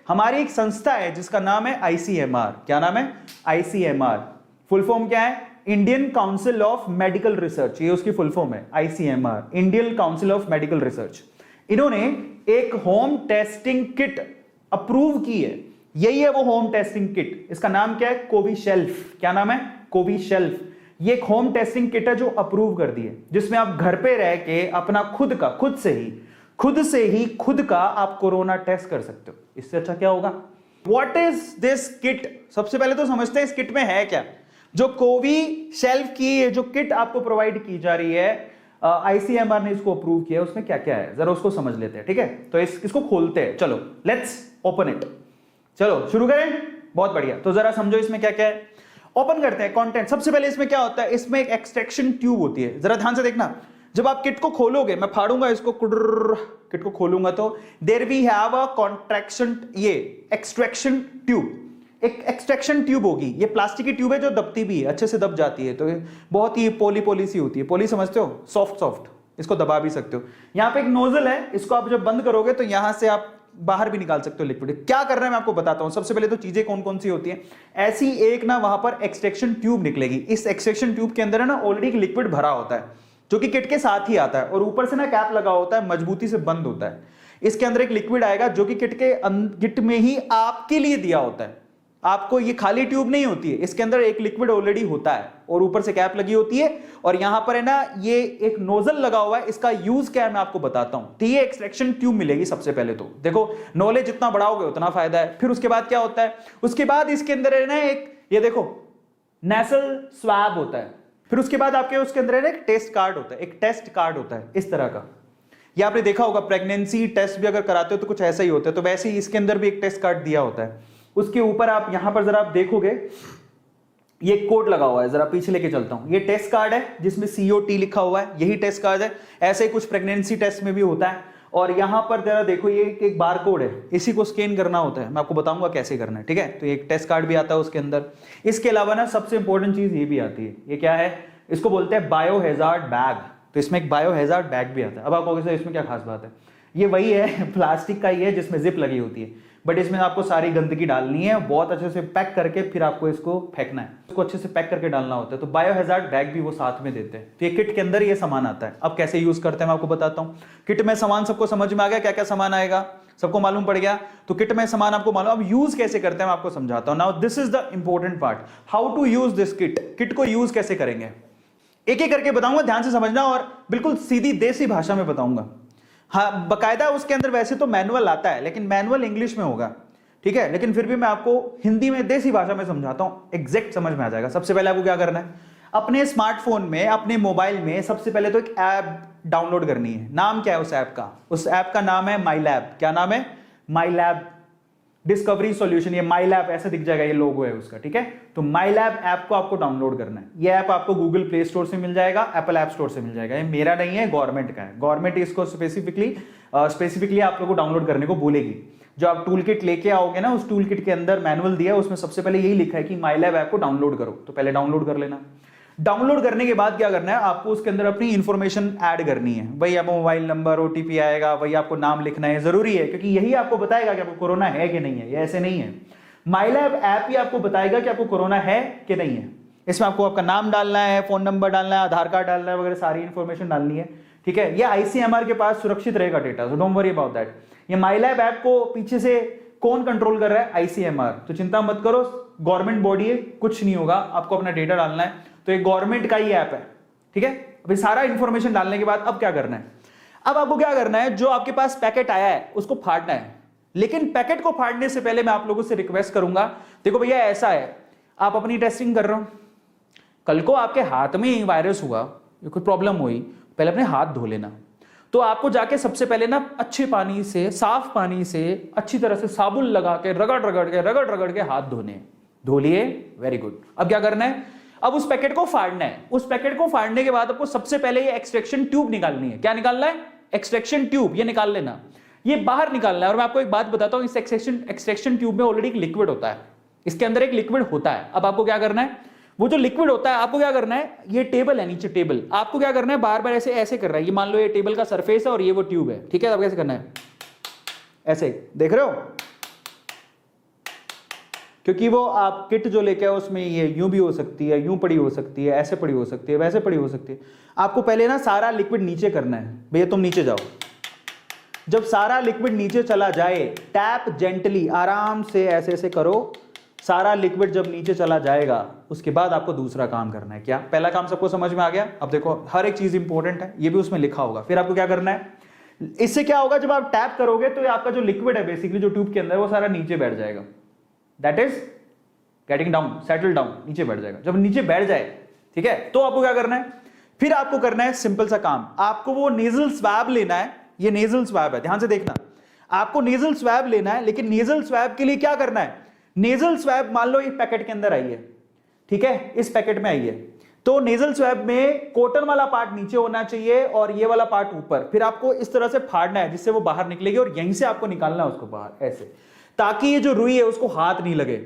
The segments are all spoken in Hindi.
हमारी एक संस्था है जिसका नाम है आईसीएमआर। क्या नाम है? आईसीएमआर। फुल फॉर्म क्या है? Indian council of medical research, ये उसकी फुल फॉर्म है, ICMR, Indian council of medical research. इन्होंने एक होम टेस्टिंग किट अप्रूव की है, यही है वो होम टेस्टिंग किट। इसका नाम क्या है? कोविशेल्फ। क्या नाम है? कोविशेल्फ। ये एक होम टेस्टिंग किट है जो अप्रूव कर दी है, जिसमें आप घर पे रह के अपना खुद का आप कोरोना टेस्ट कर सकते हो। इससे अच्छा क्या होगा? What is this kit? सबसे पहले तो समझते हैं इस किट में है क्या। जो कोविशेल्फ की जो किट आपको प्रोवाइड की जा रही है, आईसीएमआर ने इसको अप्रूव किया, उसमें क्या क्या है जरा उसको समझ लेते हैं, ठीक है। तो इसको खोलते हैं, चलो लेट्स ओपन इट। चलो शुरू करें। बहुत बढ़िया, तो जरा समझो इसमें क्या क्या है। ओपन करते हैं कंटेंट। सबसे पहले इसमें क्या होता है? इसमें एक एक्सट्रैक्शन ट्यूब होती है, जरा ध्यान से देखना। जब आप किट को खोलोगे, मैं फाड़ूंगा इसको, किट को खोलूंगा तो there we have a contraction, ये एक्सट्रैक्शन ट्यूब, एक एक्सट्रैक्शन ट्यूब होगी। ये प्लास्टिक की ट्यूब है जो दबती भी है, अच्छे से दब जाती है, तो बहुत ही पोली सी होती है। पोली समझते हो? सॉफ्ट, इसको दबा भी सकते हो। यहां पे एक नोजल है, इसको आप जब बंद करोगे तो यहां से आप बाहर भी निकाल सकते हो लिक्विड। क्या करना है मैं आपको बताता हूं। सबसे पहले तो चीजें कौन कौन सी होती हैं। ऐसी एक ना वहां पर एक्सट्रैक्शन ट्यूब निकलेगी। इस एक्सट्रैक्शन ट्यूब के अंदर है ना ऑलरेडी एक लिक्विड भरा होता है, जो कि किट के साथ ही आता है, और ऊपर से ना कैप लगा होता है, मजबूती से बंद होता है। इसके अंदर एक लिक्विड आएगा जो कि किट में ही आपके लिए दिया होता है। आपको ये खाली ट्यूब नहीं होती है, इसके अंदर एक लिक्विड ऑलरेडी होता है और ऊपर से कैप लगी होती है, और यहां पर है ना ये एक नोजल लगा हुआ है। इसका यूज क्या है मैं आपको बताता हूं। तो ये एक्सट्रैक्शन ट्यूब मिलेगी। सबसे पहले तो देखो, नॉलेज जितना बढ़ाओगे उतना फायदा है। फिर उसके बाद क्या होता है? उसके बाद इसके अंदर है ना एक, ये देखो, नेसल स्वैब होता है। फिर उसके बाद आपके उसके अंदर एक टेस्ट कार्ड होता है, एक टेस्ट कार्ड होता है इस तरह का। ये आपने देखा होगा, प्रेगनेंसी टेस्ट भी अगर कराते हो तो कुछ ऐसा ही होता है। तो वैसे ही इसके अंदर भी एक टेस्ट कार्ड दिया होता है। उसके ऊपर आप यहां पर जरा आप देखोगे, ये कोड लगा हुआ है, जरा पीछे लेके चलता हूं। ये टेस्ट कार्ड है जिसमें COT लिखा हुआ है, यही टेस्ट कार्ड है। ऐसे ही कुछ प्रेगनेंसी टेस्ट में भी होता है। और यहां पर जरा देखो, ये एक बार कोड है, इसी को स्कैन करना होता है। मैं आपको बताऊंगा कैसे करना है, ठीक है। तो एक टेस्ट कार्ड भी आता है उसके अंदर। इसके अलावा ना सबसे इंपॉर्टेंट चीज ये भी आती है। ये क्या है? इसको बोलते हैं बायोहैजार्ड बैग। तो इसमें एक बायोहैजार्ड बैग भी आता है। अब आप कहोगे सर इसमें क्या खास बात है? ये वही है, प्लास्टिक का ही है जिसमें जिप लगी होती है, बट इसमें आपको सारी गंदगी डालनी है, बहुत अच्छे से पैक करके फिर आपको इसको फेंकना है। इसको अच्छे से पैक करके डालना होता है। तो बायोहैजार्ड बैग भी वो साथ में देते हैं। तो ये किट के अंदर ये सामान आता है। अब कैसे यूज करते हैं मैं आपको बताता हूँ। किट में सामान सबको समझ में आ गया? क्या क्या सामान आएगा सबको मालूम पड़ गया? तो किट में सामान आपको मालूम। अब यूज कैसे करते हैं मैं आपको समझाता हूँ। Now this is the important part, how to use this kit. Kit को यूज कैसे करेंगे एक एक करके बताऊंगा, ध्यान से समझना, और बिल्कुल सीधी देसी भाषा में बताऊंगा। हाँ, बकायदा उसके अंदर वैसे तो मैनुअल आता है, लेकिन मैनुअल इंग्लिश में होगा, ठीक है। लेकिन फिर भी मैं आपको हिंदी में देसी भाषा में समझाता हूं, एग्जैक्ट समझ में आ जाएगा। सबसे पहले आपको क्या करना है? अपने स्मार्टफोन में, अपने मोबाइल में सबसे पहले तो एक ऐप डाउनलोड करनी है। नाम क्या है उस ऐप का? उस ऐप का नाम है माई लैब। क्या नाम है? माई लैब डिस्कवरी सॉल्यूशन। ये माई लैब ऐसा दिख जाएगा, ये लोगो है उसका, ठीक है। तो माई लैब ऐप को आपको डाउनलोड करना है। ये ऐप आपको गूगल प्ले स्टोर से मिल जाएगा, एप्पल ऐप स्टोर से मिल जाएगा। ये मेरा नहीं है, गवर्नमेंट का है। गवर्नमेंट इसको स्पेसिफिकली आप लोगों को डाउनलोड करने को बोलेगी। जो आप टूल किट लेके आओगे ना, उस टूल किट के अंदर मैनुअल दिया है, उसमें सबसे पहले यही लिखा है कि माई लैब ऐप को डाउनलोड करो। तो पहले डाउनलोड कर लेना। डाउनलोड करने के बाद क्या करना है? आपको उसके अंदर अपनी इंफॉर्मेशन ऐड करनी है। वही आपको मोबाइल नंबर, OTP आएगा, वही आपको नाम लिखना है। जरूरी है, क्योंकि यही आपको बताएगा कि आपको कोरोना है कि नहीं है। ये ऐसे नहीं है, माई लैब ऐप ही आपको बताएगा कि आपको कोरोना है कि नहीं है। इसमें आपको आपका नाम डालना है, फोन नंबर डालना है, आधार कार्ड डालना है, वगैरह सारी इंफॉर्मेशन डालनी है, ठीक है। ये आईसीएमआर के पास सुरक्षित रहेगा data, so don't worry about that. ये माई लैब ऐप को पीछे से कौन कंट्रोल कर रहा है? आईसीएमआर। तो चिंता मत करो, गवर्नमेंट बॉडी है, कुछ नहीं होगा। आपको अपना डेटा डालना है, तो ये गवर्नमेंट का ही ऐप है, ठीक है। अभी सारा इंफॉर्मेशन डालने के बाद अब क्या करना है? अब आपको क्या करना है? जो आपके पास पैकेट आया है उसको फाड़ना है। लेकिन पैकेट को फाड़ने से पहले मैं आप लोगों से रिक्वेस्ट करूंगा, देखो भैया ऐसा है, आप अपनी टेस्टिंग कर रहे हो, कल को आपके हाथ में वायरस हुआ, कोई प्रॉब्लम हुई, पहले अपने हाथ धो लेना। तो आपको जाके सबसे पहले ना अच्छे पानी से, साफ पानी से अच्छी तरह से साबुन लगा के रगड़ के हाथ धोने। धो लिए, वेरी गुड। अब क्या करना है? अब उस पैकेट को फाड़ना है। उस पैकेट को फाड़ने के बाद आपको सबसे पहले ये एक्सट्रैक्शन ट्यूब निकालनी है। क्या निकालना है? Extraction tube. ये निकाल लेना, ये बाहर निकालना है। और मैं आपको एक बात बताता हूं, इस एक्सट्रैक्शन ट्यूब में ऑलरेडी एक लिक्विड होता है, इसके अंदर एक लिक्विड होता है। अब आपको क्या करना है? वो जो लिक्विड होता है आपको क्या करना है? ये टेबल है, नीचे टेबल, आपको क्या करना है? बार बार ऐसे ऐसे कर रहा है। ये मान लो ये टेबल का सरफेस है और ये वो ट्यूब है, ठीक है। अब कैसे करना है? ऐसे, देख रहे हो? क्योंकि वो आप किट जो लेके आओ उसमें ये यूं भी हो सकती है, यूं पड़ी हो सकती है, ऐसे पड़ी हो सकती है, वैसे पड़ी हो सकती है। आपको पहले ना सारा लिक्विड नीचे करना है। भैया तुम नीचे जाओ। जब सारा लिक्विड नीचे चला जाए, टैप जेंटली, आराम से ऐसे ऐसे करो। सारा लिक्विड जब नीचे चला जाएगा, उसके बाद आपको दूसरा काम करना है। क्या? पहला काम सबको समझ में आ गया? अब देखो हर एक चीज इंपॉर्टेंट है, ये भी उसमें लिखा होगा। फिर आपको क्या करना है, इससे क्या होगा, जब आप टैप करोगे तो आपका जो लिक्विड है बेसिकली जो ट्यूब के अंदर, वो सारा नीचे बैठ जाएगा। That is getting down, settle down, नीचे बैठ जाएगा। जब नीचे बैठ जाए, ठीक है, तो आपको क्या करना है, फिर आपको करना है सिंपल सा काम। आपको वो नेजल स्वैब लेना है। ये नेजल स्वैब है, ध्यान से देखना। आपको नेजल स्वैब लेना है, लेकिन नेजल स्वैब के लिए क्या करना है, नेजल स्वैब मान लो एक पैकेट के अंदर आई है, ठीक है, इस पैकेट में आई है, तो नेजल स्वैब में कॉटन वाला पार्ट नीचे होना चाहिए और ये वाला पार्ट ऊपर। फिर आपको इस तरह से फाड़ना है जिससे वो बाहर निकलेगी, और यहीं से आपको निकालना है उसको बाहर ऐसे, ताकि ये जो रुई है उसको हाथ नहीं लगे।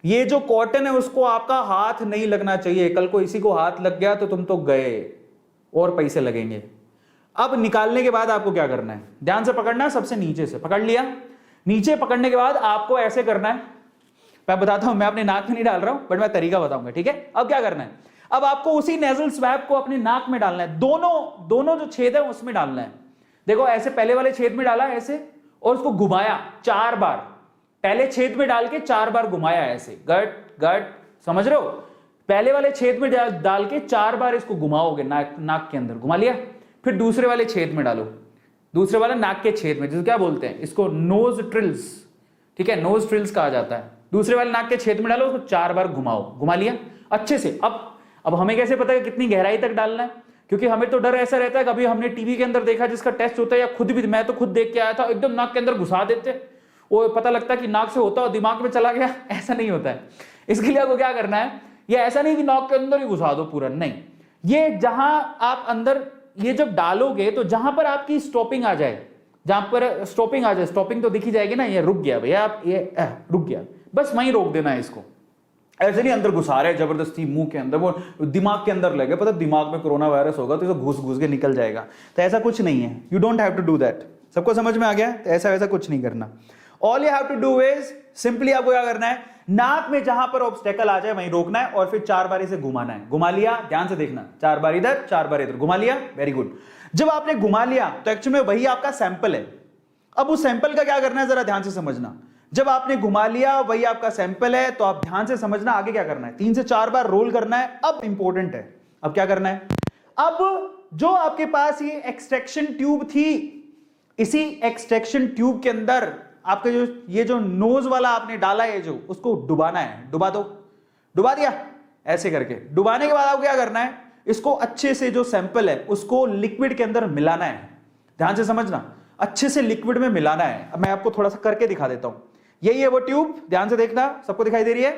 ये जो कॉटन है उसको आपका हाथ नहीं लगना चाहिए। कल को इसी को हाथ लग गया तो तुम तो गए और पैसे लगेंगे। अब निकालने के बाद आपको क्या करना है, ध्यान से पकड़ना है, सबसे नीचे से पकड़ लिया। नीचे पकड़ने के बाद आपको ऐसे करना है। मैं बताता हूं, मैं अपने नाक में नहीं डाल रहा हूं, बट मैं तरीका बताऊंगा, ठीक है। अब क्या करना है, अब आपको उसी नेजल स्वैब को अपने नाक में डालना है। दोनों जो छेद है उसमें डालना है। देखो ऐसे पहले वाले छेद में डाला ऐसे, और उसको घुमाया 4 बार। पहले छेद में डाल के 4 बार घुमाया ऐसे, गट गट, समझ रहे हो। पहले वाले छेद में डाल के 4 बार इसको घुमाओगे नाक के अंदर, घुमा लिया। फिर दूसरे वाले छेद में डालो, दूसरे वाले नाक के छेद में, जिसको क्या बोलते हैं, इसको नोज ट्रिल्स, ठीक है, नोज ट्रिल्स कहा जाता है। दूसरे वाले नाक के छेद में डालो, उसको 4 बार घुमाओ, घुमा लिया अच्छे से। अब हमें कैसे पता है कितनी गहराई तक डालना है, क्योंकि हमें तो डर ऐसा रहता है, कभी हमने टीवी के अंदर देखा जिसका टेस्ट होता है, या खुद भी, मैं तो खुद देख के आया था, एकदम नाक के अंदर घुसा देते, वो पता लगता है कि नाक से होता और दिमाग में चला गया। ऐसा नहीं होता है। इसके लिए आपको क्या करना है, ये ऐसा नहीं कि नाक के अंदर ही घुसा दो पूरा, नहीं, ये जहां आप अंदर ये जब डालोगे तो जहां पर आपकी स्टॉपिंग आ जाए, जहां पर स्टॉपिंग आ जाए, स्टॉपिंग तो दिखी जाएगी ना, ये रुक गया भैया, आप ये रुक गया, बस वहीं रोक देना है इसको। ऐसे नहीं अंदर घुसा रहे जबरदस्ती मुंह के अंदर, वो दिमाग के अंदर लगे, पता दिमाग में कोरोना वायरस होगा तो घुस घुस के निकल जाएगा। तो ऐसा कुछ नहीं है, you don't have to do that. सबको समझ में आ गया? तो ऐसा वैसा कुछ नहीं करना। All you have to do is simply, आपको क्या करना है, नाक में जहां पर ऑब्स्टेकल आ जाए वहीं रोकना है, और फिर 4 बार इसे घुमाना है। घुमा लिया, ध्यान से देखना, 4 बार इधर 4 बार इधर, घुमा लिया, वेरी गुड। जब आपने घुमा लिया तो एक्चुअली में वही आपका सैंपल है। अब उस सैंपल का क्या करना है, जरा ध्यान से समझना। जब आपने घुमा लिया वही आपका सैंपल है, तो आप ध्यान से समझना आगे क्या करना है, 3 से 4 बार रोल करना है। अब इंपॉर्टेंट है, अब क्या करना है, अब जो आपके पास ये एक्सट्रैक्शन ट्यूब थी, इसी एक्सट्रैक्शन ट्यूब के अंदर आपके जो ये जो नोज वाला आपने डाला है, जो उसको डुबाना है। डुबा दो, डुबा दिया ऐसे करके। डुबाने के बाद आपको क्या करना है, इसको अच्छे से जो सैंपल है उसको लिक्विड के अंदर मिलाना है। ध्यान से समझना, अच्छे से लिक्विड में मिलाना है। अब मैं आपको थोड़ा सा करके दिखा देता हूं। यही है वो ट्यूब, ध्यान से देखना, सबको दिखाई दे रही है,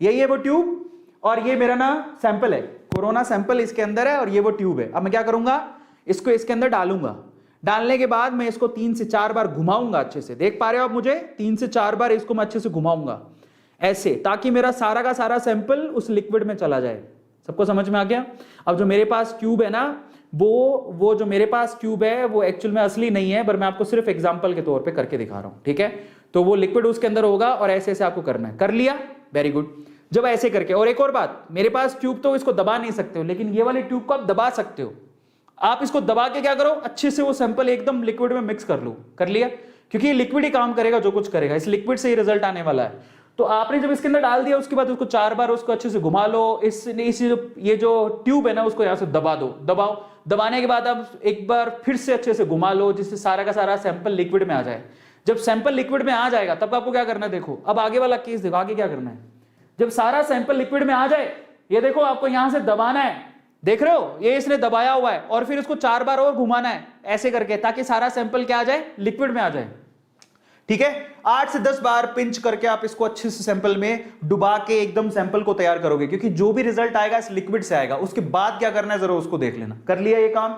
यही है वो ट्यूब, और ये मेरा ना सैंपल है, कोरोना सैंपल इसके अंदर है, और ये वो ट्यूब है। अब मैं क्या करूंगा, इसको इसके अंदर डालूंगा। डालने के बाद मैं इसको 3 से 4 बार घुमाऊंगा अच्छे से, देख पा रहे हो आप मुझे, 3 से 4 बार इसको मैं अच्छे से घुमाऊंगा ऐसे, ताकि मेरा सारा का सारा सैंपल उस लिक्विड में चला जाए। सबको समझ में आ गया? अब जो मेरे पास ट्यूब है ना, वो जो मेरे पास ट्यूब है वो एक्चुअल में असली नहीं है, पर मैं आपको सिर्फ एग्जांपल के तौर पे करके दिखा रहा हूं, ठीक है। तो वो लिक्विड उसके अंदर होगा, और ऐसे ऐसे आपको करना है। कर लिया, वेरी गुड। जब ऐसे करके, और एक और बात, मेरे पास ट्यूब तो इसको दबा नहीं सकते हो, लेकिन ये वाली ट्यूब को आप दबा सकते हो। आप इसको दबा के क्या करो, अच्छे से वो सैंपल एकदम लिक्विड में मिक्स कर लो। कर लिया, क्योंकि ये लिक्विड ही काम करेगा, जो कुछ करेगा इस लिक्विड से ही रिजल्ट आने वाला है। तो आपने जब इसके अंदर डाल दिया, उसके बाद उसको 4 बार उसको अच्छे से घुमा लो। ये जो ट्यूब है ना, उसको यहां से दबा दो, दबाओ। दबाने के बाद अब एक बार फिर से अच्छे से घुमा लो, जिससे सारा का सारा सैंपल लिक्विड में आ जाए। जब सैंपल लिक्विड में आ जाएगा तब आपको क्या करना है, देखो अब आगे वाला केस देखो, आगे क्या करना है। जब सारा सैंपल लिक्विड में आ जाए, ये देखो आपको यहां से दबाना है, देख रहे हो, ये इसने दबाया हुआ है, और फिर इसको 4 बार और घुमाना है ऐसे करके, ताकि सारा सैंपल क्या आ जाए, लिक्विड में आ जाए। ठीक है, 8 से 10 बार पिंच करके आप इसको अच्छे से सैंपल में डुबा के एकदम सैंपल को तैयार करोगे, क्योंकि जो भी रिजल्ट आएगा इस लिक्विड से आएगा। उसके बाद क्या करना है जरा उसको देख लेना। कर लिया ये काम,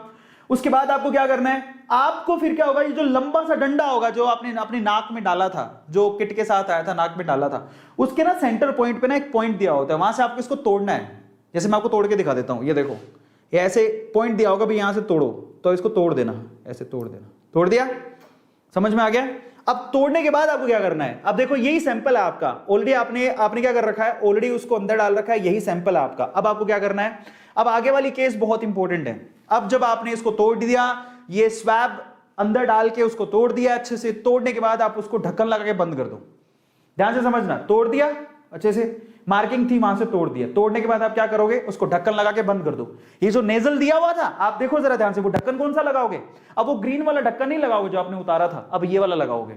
उसके बाद आपको क्या करना है, आपको फिर क्या होगा, ये जो लंबा सा डंडा होगा जो आपने अपनी नाक में डाला था, जो किट के साथ आया था, नाक में डाला था, उसके ना सेंटर पॉइंट पे ना एक पॉइंट दिया होता है, वहां से आपको इसको तोड़ना है। जैसे मैं आपको तोड़ के दिखा देता हूं, ये देखो, ये ऐसे पॉइंट दिया होगा, भी यहां से तोड़ो, तो इसको तोड़ देना, ऐसे तोड़ देना। तोड़ दिया, समझ में आ गया? अब तोड़ने के बाद आपको क्या करना है, अब देखो यही सैंपल है आपका, ऑलरेडी आपने क्या कर रखा है, ऑलरेडी उसको अंदर डाल रखा है, यही सैंपल है आपका। अब आपको क्या करना है, अब आगे वाली केस बहुत इंपॉर्टेंट है। अब जब आपने इसको तोड़ दिया, ये स्वैब अंदर डाल के उसको तोड़ दिया अच्छे से, तोड़ने के बाद आप उसको ढक्कन लगा के बंद कर दो। ध्यान से समझना, तोड़ दिया अच्छे से, मार्किंग थी वहां से तोड़ दिया, तोड़ने के बाद आप क्या करोगे, उसको ढक्कन लगा के बंद कर दो। ये जो नेजल दिया हुआ था, आप देखो जरा ध्यान से, वो ढक्कन कौन सा लगाओगे, अब वो ग्रीन वाला ढक्कन नहीं लगाओगे जो आपने उतारा था, अब ये वाला लगाओगे,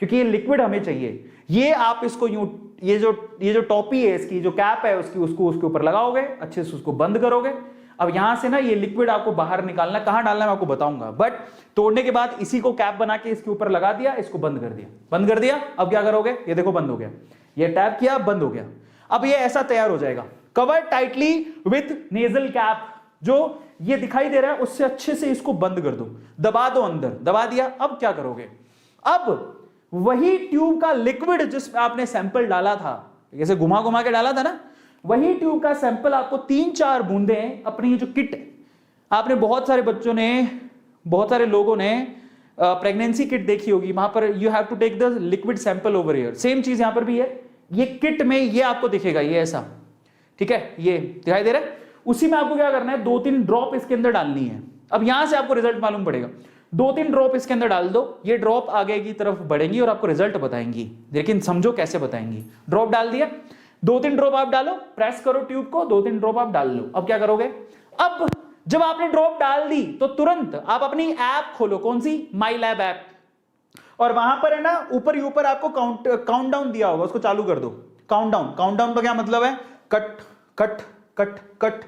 क्योंकि ये लिक्विड हमें चाहिए। ये आप इसको यूं, ये जो टॉपी है इसकी, जो कैप है उसकी, उसको उसके ऊपर लगाओगे, अच्छे से उसको बंद करोगे। अब यहां से ना ये लिक्विड आपको बाहर निकालना, कहां डालना है मैं आपको बताऊंगा, बट तोड़ने के बाद इसी को कैप बना के इसके ऊपर लगा दिया, इसको बंद कर दिया, बंद कर दिया। अब क्या करोगे, ये देखो बंद हो गया, ये टैप किया बंद हो गया। अब ये ऐसा तैयार हो जाएगा, cover tightly with nasal cap, जो ये दिखाई दे रहा है उससे अच्छे से इसको बंद कर दो, दबा दो अंदर, दबा दिया। अब क्या करोगे, अब वही ट्यूब का लिक्विड जिसमें आपने सैंपल डाला था, जैसे घुमा घुमा के डाला था ना, वही ट्यूब का सैंपल आपको 3-4 बूंदें अपनी जो किट, आपने बहुत सारे बच्चों ने, बहुत सारे लोगों ने प्रेगनेंसी किट देखी होगी, वहां पर you have to take the liquid sample over here, same चीज यहां पर भी है। ये किट में ये आपको दिखेगा, ये ऐसा, ठीक है, ये दिखाई दे रहा है, उसी में आपको क्या करना है, 2-3 ड्रॉप इसके अंदर डालनी है। अब यहां से आपको रिजल्ट मालूम पड़ेगा, 2-3 ड्रॉप इसके अंदर डाल दो, ये ड्रॉप आगे की तरफ बढ़ेंगी और आपको रिजल्ट बताएंगी, लेकिन समझो कैसे बताएंगी। ड्रॉप डाल दिया, 2-3 ड्रॉप आप डालो, प्रेस करो ट्यूब को, 2-3 ड्रॉप आप डाल लो। अब क्या करोगे, अब जब आपने ड्रॉप डाल दी तो तुरंत आप अपनी ऐप खोलो, कौन सी, माई लैब ऐप, और वहां पर है ना ऊपर ही ऊपर आपको काउंट डाउन दिया होगा, उसको चालू कर दो। काउंट डाउन का क्या मतलब है, कट कट कट कट,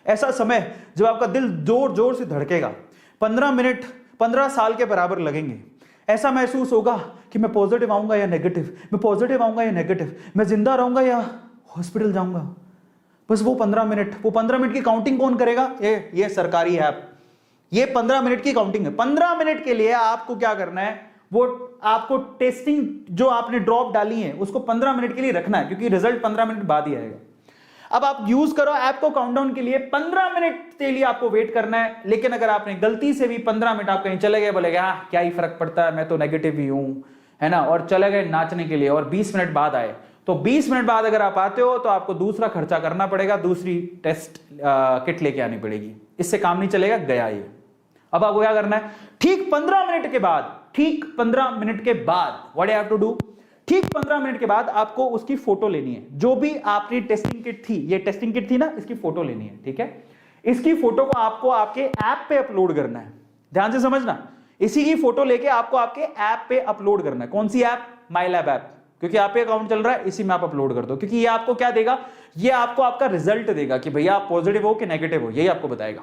ऐसा समय जब आपका दिल जोर जोर से धड़केगा, 15 मिनट 15 साल के बराबर लगेंगे। ऐसा महसूस होगा कि मैं पॉजिटिव आऊंगा या नेगेटिव, मैं पॉजिटिव आऊंगा या नेगेटिव, मैं जिंदा रहूंगा या हॉस्पिटल जाऊंगा। बस वो 15 मिनट, वो 15 मिनट की काउंटिंग कौन करेगा, ये सरकारी ऐप, ये 15 मिनट की काउंटिंग है। 15 मिनट के लिए आपको क्या करना है, वो आपको टेस्टिंग जो आपने ड्रॉप डाली है उसको 15 मिनट के लिए रखना है, क्योंकि रिजल्ट 15 मिनट बाद ही आएगा। अब आप यूज करो ऐप को काउंटडाउन के लिए, 15 मिनट के लिए आपको वेट करना है। लेकिन अगर आपने गलती से भी 15 मिनट आप कहीं चले गए, बोलेगा हाँ क्या ही फर्क पड़ता है, मैं तो नेगेटिव ही हूं, है ना, और चले गए नाचने के लिए और 20 मिनट बाद आए, तो 20 मिनट बाद अगर आप आते हो तो आपको दूसरा खर्चा करना पड़ेगा, दूसरी टेस्ट किट लेके आनी पड़ेगी, इससे काम नहीं चलेगा, गया ये। अब आपको क्या करना है, ठीक 15 मिनट के बाद, ठीक 15 मिनट के बाद what you have to do, ठीक 15 मिनट के बाद आपको उसकी फोटो लेनी है, जो भी आपकी टेस्टिंग किट थी, ये टेस्टिंग किट थी ना, इसकी फोटो लेनी है, ठीक है। इसकी फोटो को आपको आपके ऐप पे अपलोड करना है, ध्यान से समझना, इसी की फोटो लेके आपको आपके ऐप पे अपलोड करना है। कौन सी ऐप, माई लैब ऐप, क्योंकि आप पे अकाउंट चल रहा है, इसी में आप अपलोड कर दो, क्योंकि ये आपको क्या देगा, ये आपको आपका रिजल्ट देगा कि भैया आप पॉजिटिव हो कि नेगेटिव हो, यही आपको बताएगा,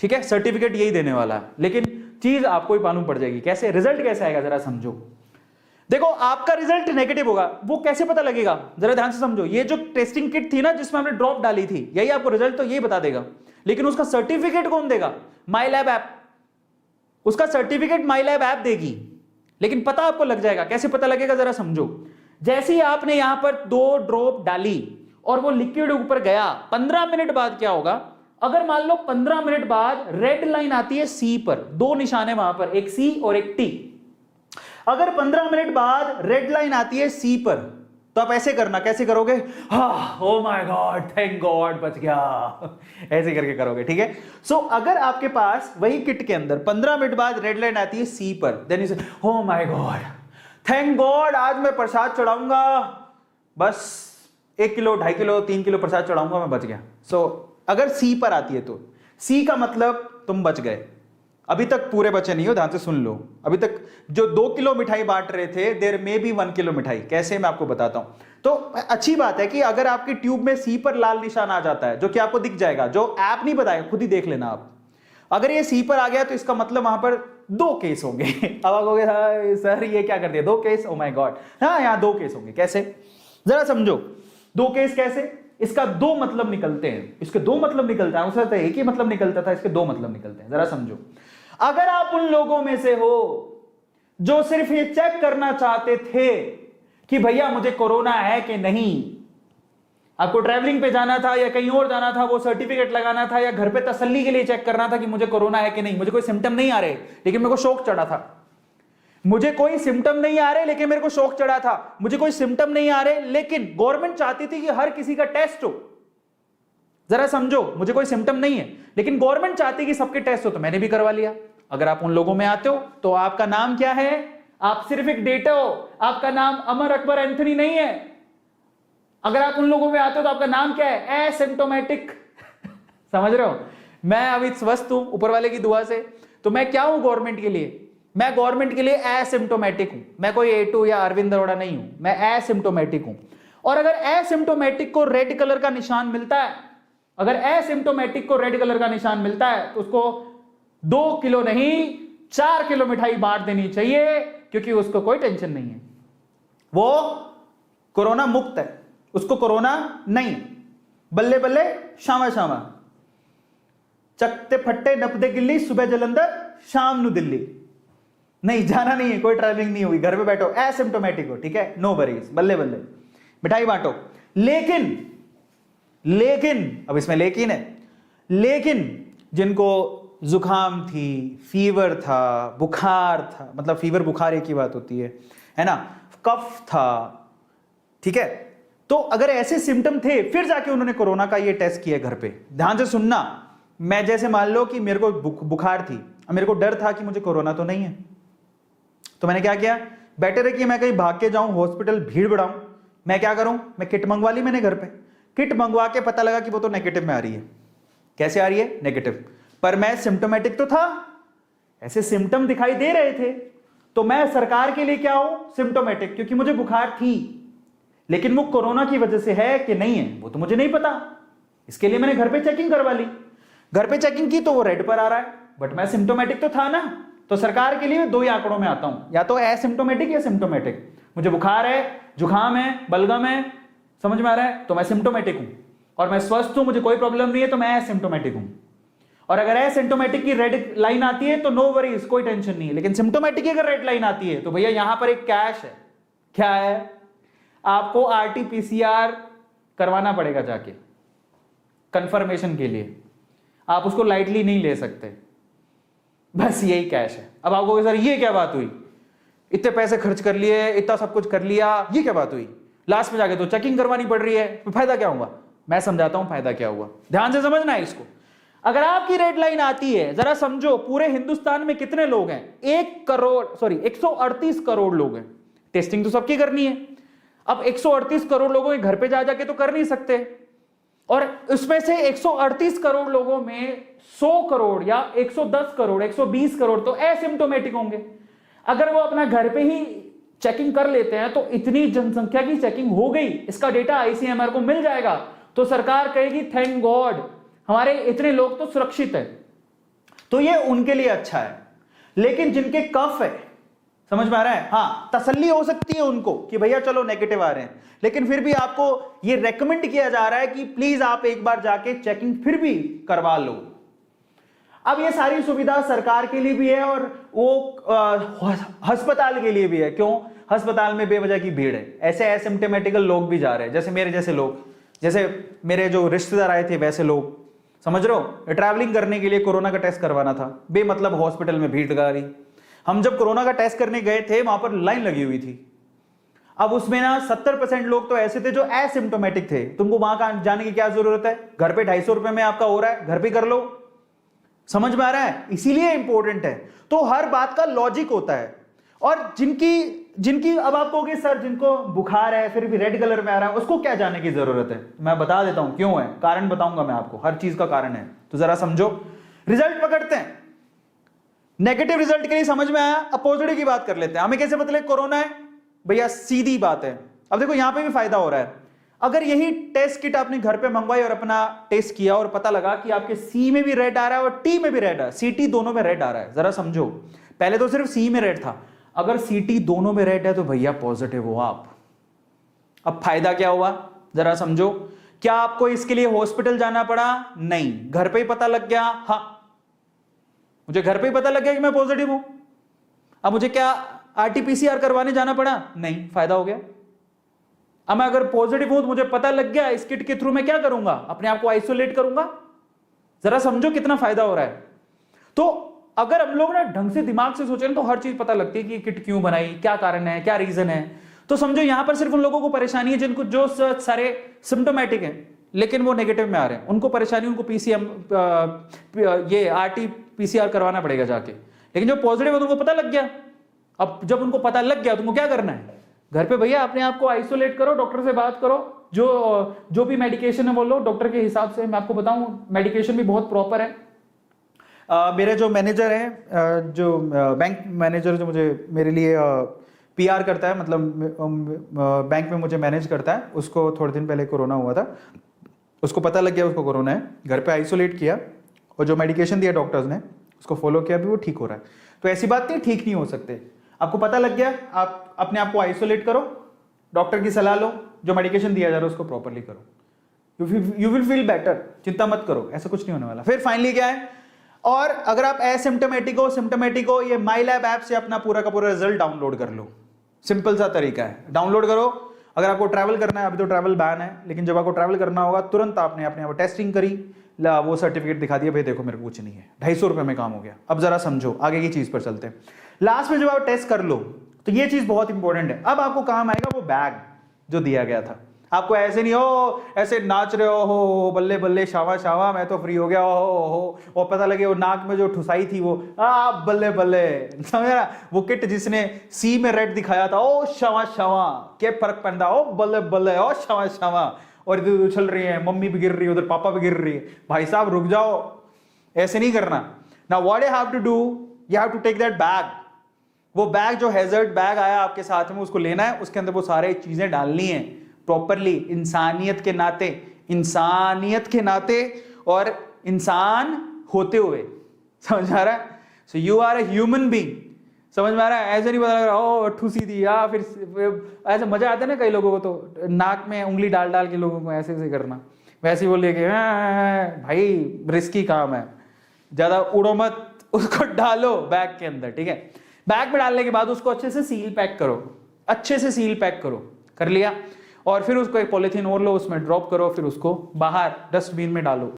ठीक है। सर्टिफिकेट यही देने वाला है, लेकिन चीज आपको ही मालूम पड़ जाएगी कैसे, रिजल्ट कैसे आएगा जरा समझो। देखो आपका रिजल्ट नेगेटिव होगा, वो कैसे पता लगेगा, जरा ध्यान से समझो। ये जो टेस्टिंग किट थी ना जिसमें हमने ड्रॉप डाली थी, यही आपको रिजल्ट तो यही बता देगा, लेकिन उसका सर्टिफिकेट कौन देगा, माई लैब ऐप, उसका सर्टिफिकेट माई लैब ऐप देगी। लेकिन पता आपको लग जाएगा, कैसे पता लगेगा जरा समझो। जैसे ही आपने यहां पर 2 ड्रॉप डाली और वो लिक्विड ऊपर गया, 15 मिनट बाद क्या होगा, अगर मान लो 15 मिनट बाद रेड लाइन आती है सी पर, 2 निशान है वहां पर, एक सी और एक टी। अगर 15 मिनट बाद रेड लाइन आती है सी पर, तो आप ऐसे करना, कैसे करोगे, oh my God, thank God, बच गया, ऐसे करके करोगे, ठीक है। सो अगर आपके पास वही किट के अंदर 15 मिनट बाद रेड लाइन आती है सी पर, देन यू से oh my God, thank God, आज मैं प्रसाद चढ़ाऊंगा, बस 1 किलो 2.5 किलो 3 किलो प्रसाद चढ़ाऊंगा, मैं बच गया। सो अगर सी पर आती है तो सी का मतलब तुम बच गए। अभी तक पूरे बचे नहीं हो, ध्यान से सुन लो। अभी तक जो 2 किलो मिठाई बांट रहे थे, देर में भी 1 किलो मिठाई, कैसे मैं आपको बताता हूं। तो अच्छी बात है कि अगर आपकी ट्यूब में सी पर लाल निशान आ जाता है, जो कि आपको दिख जाएगा, जो ऐप नहीं बताएगा, खुद ही देख लेना आप। अगर ये सी पर आ गया तो इसका मतलब वहां पर 2 केस होंगे। अब आप कहोगे सर ये क्या कर दिया, 2 केस, ओ माय गॉड। हाँ, यहां 2 केस होंगे, कैसे जरा समझो। 2 केस कैसे, इसका 2 मतलब निकलते हैं, इसके 2 मतलब निकलता है, उसका एक ही मतलब निकलता था, इसके 2 मतलब निकलते हैं, जरा समझो। अगर आप उन लोगों में से हो जो सिर्फ ये चेक करना चाहते थे कि भैया मुझे कोरोना है कि नहीं, आपको ट्रैवलिंग पे जाना था या कहीं और जाना था, वो सर्टिफिकेट लगाना था, या घर पे तसल्ली के लिए चेक करना था कि मुझे कोरोना है कि नहीं, मुझे कोई सिम्टम नहीं आ रहे लेकिन मेरे को शौक चढ़ा था, मुझे कोई सिम्टम नहीं आ रहे लेकिन मेरे को शौक चढ़ा था, मुझे कोई सिम्टम नहीं आ रहे लेकिन गवर्नमेंट चाहती थी कि हर किसी का टेस्ट हो। जरा समझो, मुझे कोई सिम्टम नहीं है लेकिन गवर्नमेंट चाहती कि सबके टेस्ट हो, तो मैंने भी करवा लिया। अगर आप उन लोगों में आते हो तो आपका नाम क्या है? आप सिर्फ एक डेटा हो, आपका नाम अमर अकबर एंथनी नहीं है। अगर आप उन लोगों में आते हो तो आपका नाम क्या है? एसिम्टोमेटिक। समझ रहे हो? मैं अभी स्वस्थ हूं ऊपर वाले की दुआ से, तो मैं क्या हूं गवर्नमेंट के लिए? मैं गवर्नमेंट के लिए एसिम्टोमेटिक हूं। मैं कोई A2 या अरविंद अरोड़ा नहीं हूं, मैं एसिम्टोमेटिक हूं। और अगर एसिम्टोमेटिक को रेड कलर का निशान मिलता है, अगर एसिम्टोमेटिक को रेड कलर का निशान मिलता है तो उसको 2 किलो नहीं 4 किलो मिठाई बांट देनी चाहिए, क्योंकि उसको कोई टेंशन नहीं है, वो कोरोना मुक्त है, उसको कोरोना नहीं। बल्ले बल्ले शामा शामा, चकते फट्टे नपदे गिल्ली, सुबह जलंधर शाम नु दिल्ली। नहीं जाना नहीं है, कोई ट्रैवलिंग नहीं होगी, घर पे बैठो एसिम्टोमेटिक हो, ठीक है, नो वरीज, बल्ले बल्ले मिठाई बांटो। लेकिन अब इसमें लेकिन है, लेकिन जिनको जुकाम थी, फीवर था, बुखार था, मतलब फीवर बुखार एक ही बात होती है ना, कफ था, ठीक है, तो अगर ऐसे सिम्टम थे फिर जाके उन्होंने कोरोना का ये टेस्ट किया घर पे। ध्यान से सुनना, मैं जैसे मान लो कि मेरे को बुखार थी, मेरे को डर था कि मुझे कोरोना तो नहीं है, तो मैंने क्या किया, बेटर है कि मैं कहीं भाग के जाऊं, हॉस्पिटल भीड़ बढ़ाऊं, मैं क्या करूं, मैं किट मंगवा ली मैंने घर पे। किट मंगवा के पता लगा कि वो तो नेगेटिव में आ रही है। कैसे आ रही है? नेगेटिव। पर मैं सिम्टोमेटिक तो था, ऐसे सिम्टम दिखाई दे रहे थे, तो मैं सरकार के लिए क्या हूं? सिम्टोमेटिक, क्योंकि मुझे बुखार थी, लेकिन वो कोरोना की वजह से है कि नहीं है वो तो मुझे नहीं पता, इसके लिए मैंने घर पे चेकिंग करवा ली। घर पे चेकिंग की तो वो रेड पर आ रहा है, बट मैं सिम्टोमेटिक तो था ना, तो सरकार के लिए मैं 2 ही आंकड़ों में आता हूं, या तो एसिम्टोमेटिक या सिम्टोमेटिक। मुझे बुखार है, जुकाम है, बलगम है, समझ में आ रहा है, तो मैं सिम्टोमेटिक हूं, और मैं स्वस्थ हूं, मुझे कोई प्रॉब्लम नहीं है, तो मैं एसिम्टोमेटिक हूं। और अगर एसिम्टोमेटिक की रेड लाइन आती है तो नो वरीज, कोई टेंशन नहीं है, लेकिन सिम्टोमेटिक की अगर रेड लाइन आती है तो भैया यहां पर एक कैश है। क्या है? आपको RT-PCR करवाना पड़ेगा जाके कंफर्मेशन के लिए, आप उसको लाइटली नहीं ले सकते, बस यही कैश है। अब आपको सर ये क्या बात हुई, इतने पैसे खर्च कर लिए, इतना सब कुछ कर लिया, ये क्या बात हुई, लास्ट में जाके तो चेकिंग करवानी पड़ रही है, तो फायदा क्या हुआ? मैं समझाता हूं फायदा क्या हुआ, ध्यान से समझना है इसको। अगर आपकी रेड लाइन आती है, जरा समझो, पूरे हिंदुस्तान में कितने लोग हैं? 138 करोड़ लोग हैं। टेस्टिंग तो सबकी करनी है। अब 138 करोड़ लोगों के घर पे जा जाके तो कर नहीं सकते, और उसमें से 138 करोड़ लोगों में 100 करोड़ या 110 करोड़ 120 करोड़ तो एसिम्टोमेटिक होंगे। अगर वो अपना घर पे ही चेकिंग कर लेते हैं तो इतनी जनसंख्या की चेकिंग हो गई, इसका डेटा ICMR को मिल जाएगा, तो सरकार कहेगी थैंक गॉड हमारे इतने लोग तो सुरक्षित है, तो ये उनके लिए अच्छा है। लेकिन जिनके कफ है, समझ में आ रहा है, हाँ तसल्ली हो सकती है उनको कि भैया चलो नेगेटिव आ रहे हैं, लेकिन फिर भी आपको ये रेकमेंड किया जा रहा है कि प्लीज आप एक बार जाके चेकिंग फिर भी करवा लो। अब ये सारी सुविधा सरकार के लिए भी है और वो अस्पताल के लिए भी है। क्यों? अस्पताल में बेवजह की भीड़ है, ऐसे एसिम्टोमेटिकल लोग भी जा रहे हैं, जैसे मेरे जैसे लोग, जैसे मेरे जो रिश्तेदार आए थे वैसे लोग, समझ रहे हो, ट्रैवलिंग करने के लिए कोरोना का टेस्ट करवाना था, बेमतलब हॉस्पिटल में भीड़ लगा रही। हम जब कोरोना का टेस्ट करने गए थे वहां पर लाइन लगी हुई थी। अब उसमें ना 70% लोग तो ऐसे थे जो एसिम्टोमेटिक थे। तुमको वहां जाने की क्या जरूरत है? घर पे 250 रुपए में आपका हो रहा है, घर पे कर लो। समझ में आ रहा है? इसीलिए इंपॉर्टेंट है। तो हर बात का लॉजिक होता है। और जिनकी अब आप कहोगे सर जिनको बुखार है फिर भी रेड कलर में आ रहा है, उसको क्या जाने की जरूरत है? मैं बता देता हूं क्यों है, कारण बताऊंगा मैं आपको, हर चीज का कारण है, तो जरा समझो। रिजल्ट पकड़ते हैं, नेगेटिव रिजल्ट के लिए समझ में आया। अब पॉजिटिव की बात कर लेते हैं। हमें कैसे पता लगे कोरोना है? भैया सीधी बात है, अब देखो यहां पे भी फायदा हो रहा है। अगर यही टेस्ट किट आपने घर पे मंगवाई और अपना टेस्ट किया और पता लगा कि आपके सी में भी रेड आ रहा है और टी में भी रेड आ रहा है, CT दोनों में रेड आ रहा है, जरा समझो। पहले तो सिर्फ सी में रेड था, अगर CT दोनों में रेड है तो भैया पॉजिटिव हो आप। अब फायदा क्या हुआ जरा समझो। क्या आपको इसके लिए हॉस्पिटल जाना पड़ा? नहीं, घर पे ही पता लग गया। हाँ, मुझे घर पे ही पता लग गया कि मैं पॉजिटिव हूं। अब मुझे क्या RT-PCR करवाने जाना पड़ा? नहीं, फायदा हो गया। अब मैं अगर पॉजिटिव हूं तो मुझे पता लग गया, इस किट के थ्रू मैं क्या करूंगा? अपने आप को आइसोलेट करूंगा। जरा समझो कितना फायदा हो रहा है। तो अगर हम लोग ना ढंग से दिमाग से सोचें तो हर चीज पता लगती है कि किट क्यों बनाई, क्या कारण है, क्या रीजन है। तो समझो यहां पर सिर्फ उन लोगों को परेशानी है जिनको जो सारे सिम्टोमेटिक है लेकिन वो नेगेटिव में आ रहे हैं, उनको परेशानी, उनको पीसीएम ये आरटी पीसीआर करवाना पड़ेगा जाके। लेकिन जो पॉजिटिव है उनको पता लग गया। अब जब उनको पता लग गया तो उनको क्या करना है, घर पे भैया अपने आप को आइसोलेट करो, डॉक्टर से बात करो, जो भी मेडिकेशन है वो लो डॉक्टर के हिसाब से। मैं आपको बताऊं मेडिकेशन भी बहुत प्रॉपर है। मेरे जो मैनेजर है, जो बैंक मैनेजर जो मुझे मेरे लिए पीआर करता है, मतलब बैंक में मुझे मैनेज करता है, उसको थोड़े दिन पहले कोरोना हुआ था, उसको पता लग गया उसको कोरोना है, घर पे आइसोलेट किया और जो मेडिकेशन दिया डॉक्टर्स ने उसको फॉलो किया, भी वो ठीक हो रहा है। तो ऐसी बात नहीं ठीक नहीं हो सकते। आपको पता लग गया, आप अपने आप को आइसोलेट करो, डॉक्टर की सलाह लो, जो मेडिकेशन दिया जा रहा है उसको प्रॉपरली करो, यू विल फील बेटर। चिंता मत करो, ऐसा कुछ नहीं होने वाला। फिर फाइनली क्या है, और अगर आप एसिम्टोमेटिक हो, ये माई लैब ऐप से अपना पूरा का पूरा रिजल्ट डाउनलोड कर लो। सिंपल सा तरीका है, डाउनलोड करो। अगर आपको ट्रैवल करना है, अभी तो ट्रैवल बैन है, लेकिन जब आपको ट्रैवल करना होगा तुरंत आपने अपने आप टेस्टिंग करी, ला वो सर्टिफिकेट दिखा दिया, भाई देखो मेरे को कुछ नहीं है, 250 रुपए में काम हो गया। अब जरा समझो, आगे की चीज पर चलते हैं। लास्ट में जब आप टेस्ट कर लो तो ये चीज बहुत इंपॉर्टेंट है। अब आपको काम आएगा वो बैग जो दिया गया था। आपको ऐसे नहीं हो, ऐसे नाच रहे हो बल्ले बल्ले शावा शावा मैं तो फ्री हो गया हो, और पता लगे वो नाक में जो ठुसाई थी वो बल्ले बल्ले, समझ रहा। वो किट जिसने सी में रेड दिखाया था, ओ शावा शावा, क्या फर्क पड़ता, ओ बल्ले बल्ले, ओ शावा शावा, और इधर उछल रही है, मम्मी भी गिर रही है, उधर पापा भी गिर रही है। भाई साहब रुक जाओ, ऐसे नहीं करना। Now what you have to do, you have to take that bag. वो बैग जो हैजर्ड बैग आया आपके साथ में, उसको लेना है, उसके अंदर वो सारे चीजें डालनी है प्रॉपरली, इंसानियत के नाते और इंसान होते हुए, समझ आ रहा है। So you are a human being, समझ में आ रहा है। ऐसे नहीं पता लग रहा ओ ठूसी थी, या फिर ऐसे मजा आता है ना कई लोगों को, तो नाक में उंगली डाल डाल के लोगों को ऐसे ऐसे करना, वैसे ही वो लेके भाई रिस्की काम है, ज्यादा उड़ो मत, उसको डालो बैग के अंदर, ठीक है। बैग में डालने के बाद उसको अच्छे से सील पैक करो, अच्छे से सील पैक करो, कर लिया, और फिर उसको एक पॉलीथीन और लो, उसमें ड्रॉप करो, फिर उसको बाहर डस्टबिन में डालो।